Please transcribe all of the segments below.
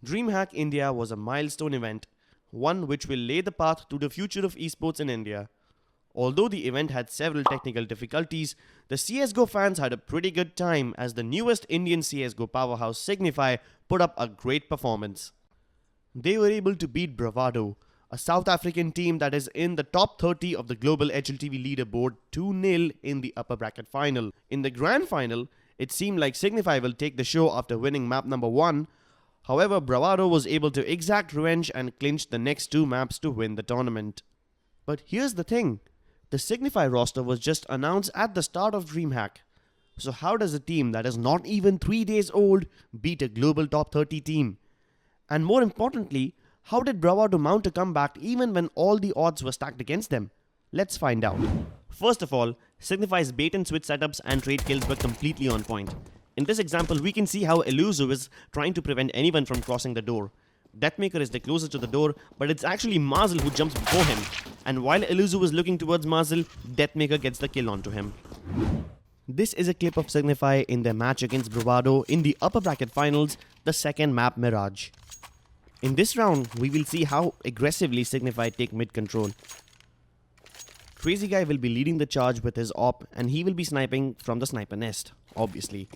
DreamHack India was a milestone event, one which will lay the path to the future of esports in India. Although the event had several technical difficulties, the CSGO fans had a pretty good time as the newest Indian CSGO powerhouse Signify put up a great performance. They were able to beat Bravado, a South African team that is in the top 30 of the global HLTV leaderboard 2-0 in the upper bracket final. In the grand final, it seemed like Signify will take the show after winning map number 1. However, Bravado was able to exact revenge and clinch the next two maps to win the tournament. But here's the thing, the Signify roster was just announced at the start of DreamHack. So how does a team that is not even 3 days old beat a global top 30 team? And more importantly, how did Bravado mount a comeback even when all the odds were stacked against them? Let's find out. First of all, Signify's bait and switch setups and trade kills were completely on point. In this example, we can see how Eluzu is trying to prevent anyone from crossing the door. Deathmaker is the closest to the door, but it's actually Mazel who jumps before him. And while Eluzu is looking towards Mazel, Deathmaker gets the kill onto him. This is a clip of Signify in their match against Bravado in the upper bracket finals, the second map Mirage. In this round, we will see how aggressively Signify take mid control. Crazy Guy will be leading the charge with his AWP and he will be sniping from the sniper nest, obviously.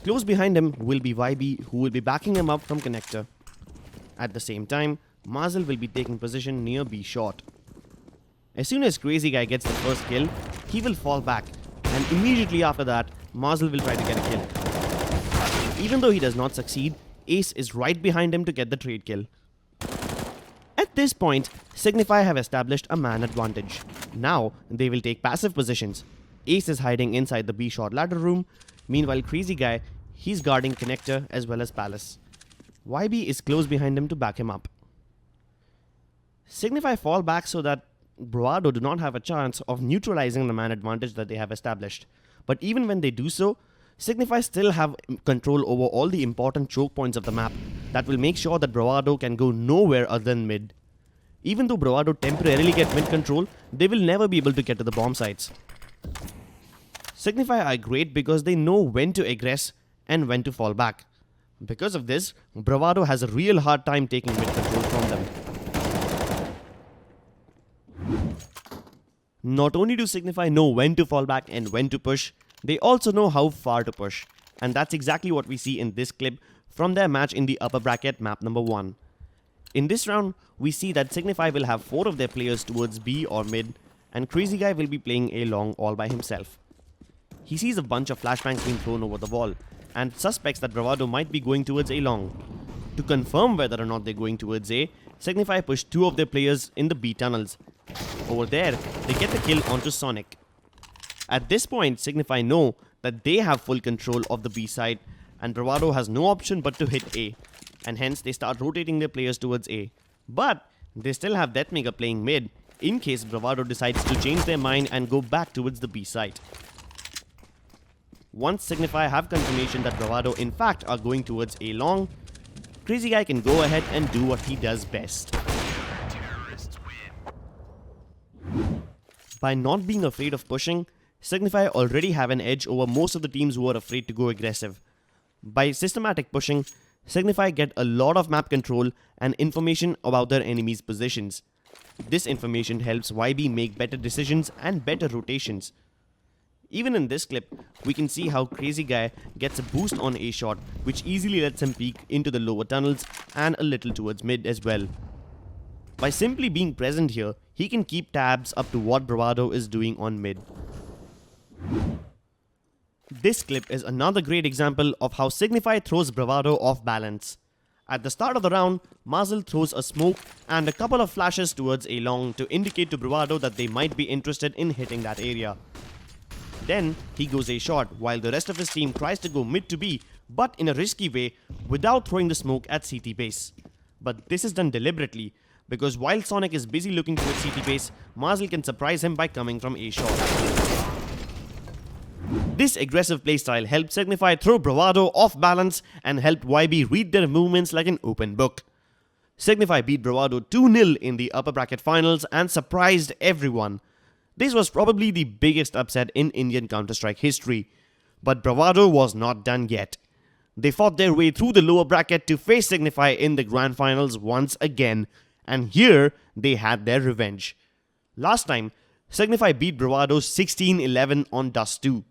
Close behind him will be YB, who will be backing him up from connector. At the same time, Mazel will be taking position near B short. As soon as Crazy Guy gets the first kill, he will fall back and immediately after that, Mazel will try to get a kill. Even though he does not succeed, Ace is right behind him to get the trade kill. At this point, Signify have established a man advantage. Now, they will take passive positions. Ace is hiding inside the B short ladder room. Meanwhile, Crazy Guy, he's guarding connector as well as Palace. YB is close behind him to back him up. Signify fall back so that Bravado do not have a chance of neutralizing the man advantage that they have established. But even when they do so, Signify still have control over all the important choke points of the map that will make sure that Bravado can go nowhere other than mid. Even though Bravado temporarily get mid control, they will never be able to get to the bomb sites. Signify are great because they know when to aggress and when to fall back. Because of this, Bravado has a real hard time taking mid control from them. Not only do Signify know when to fall back and when to push, they also know how far to push. And that's exactly what we see in this clip from their match in the upper bracket map number 1. In this round, we see that Signify will have 4 of their players towards B or mid, and Crazy Guy will be playing A long all by himself. He sees a bunch of flashbangs being thrown over the wall, and suspects that Bravado might be going towards A long. To confirm whether or not they're going towards A, Signify push 2 of their players in the B tunnels. Over there, they get the kill onto Sonic. At this point, Signify know that they have full control of the B side, and Bravado has no option but to hit A, and hence they start rotating their players towards A. But they still have Deathmaker playing mid, in case Bravado decides to change their mind and go back towards the B side. Once Signify have confirmation that Bravado in fact are going towards A long, Crazy Guy can go ahead and do what he does best. By not being afraid of pushing, Signify already have an edge over most of the teams who are afraid to go aggressive. By systematic pushing, Signify get a lot of map control and information about their enemies' positions. This information helps YB make better decisions and better rotations. Even in this clip, we can see how Crazy Guy gets a boost on A shot, which easily lets him peek into the lower tunnels and a little towards mid as well. By simply being present here, he can keep tabs up to what Bravado is doing on mid. This clip is another great example of how Signify throws Bravado off balance. At the start of the round, Mazel throws a smoke and a couple of flashes towards A long to indicate to Bravado that they might be interested in hitting that area. Then he goes A short while the rest of his team tries to go mid to B, but in a risky way without throwing the smoke at CT base. But this is done deliberately because while Sonic is busy looking towards CT base, Mazel can surprise him by coming from A short. This aggressive playstyle helped Signify throw Bravado off balance and helped YB read their movements like an open book. Signify beat Bravado 2-0 in the upper bracket finals and surprised everyone. This was probably the biggest upset in Indian Counter-Strike history. But Bravado was not done yet. They fought their way through the lower bracket to face Signify in the grand finals once again, and here they had their revenge. Last time, Signify beat Bravado 16-11 on Dust 2.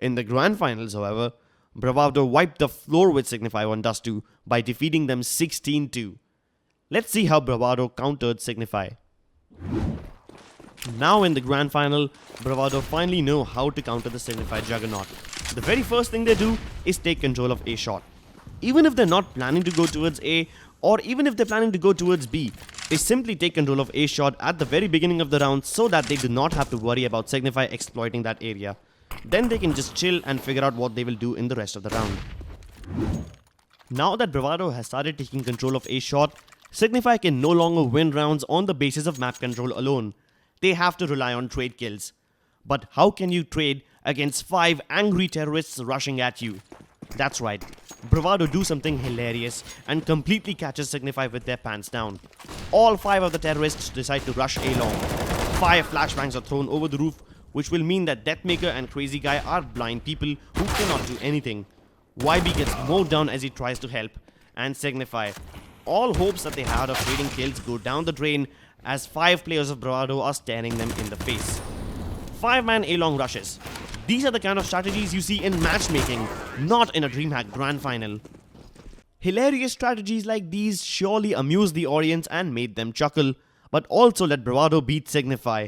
In the grand finals, however, Bravado wiped the floor with Signify on Dust 2 by defeating them 16-2. Let's see how Bravado countered Signify. Now in the grand final, Bravado finally know how to counter the Signify juggernaut. The very first thing they do is take control of A shot. Even if they're not planning to go towards A, or even if they're planning to go towards B, they simply take control of A shot at the very beginning of the round so that they do not have to worry about Signify exploiting that area. Then they can just chill and figure out what they will do in the rest of the round. Now that Bravado has started taking control of A shot, Signify can no longer win rounds on the basis of map control alone. They have to rely on trade kills. But how can you trade against 5 angry terrorists rushing at you? That's right, Bravado do something hilarious and completely catches Signify with their pants down. All 5 of the terrorists decide to rush A long. 5 flashbangs are thrown over the roof, which will mean that Deathmaker and Crazy Guy are blind people who cannot do anything. YB gets mowed down as he tries to help, and Signify. All hopes that they had of trading kills go down the drain as 5 players of Bravado are staring them in the face. 5-man A-long rushes. These are the kind of strategies you see in matchmaking, not in a DreamHack grand final. Hilarious strategies like these surely amused the audience and made them chuckle, but also let Bravado beat Signify.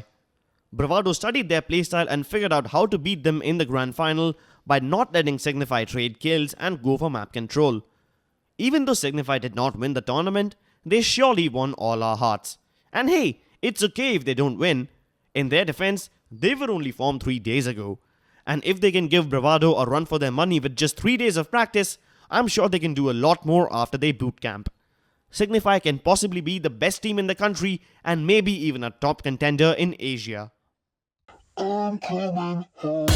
Bravado studied their playstyle and figured out how to beat them in the grand final by not letting Signify trade kills and go for map control. Even though Signify did not win the tournament, they surely won all our hearts. And hey, it's okay if they don't win. In their defense, they were only formed 3 days ago. And if they can give Bravado a run for their money with just 3 days of practice, I'm sure they can do a lot more after they boot camp. Signify can possibly be the best team in the country and maybe even a top contender in Asia. I'm coming home.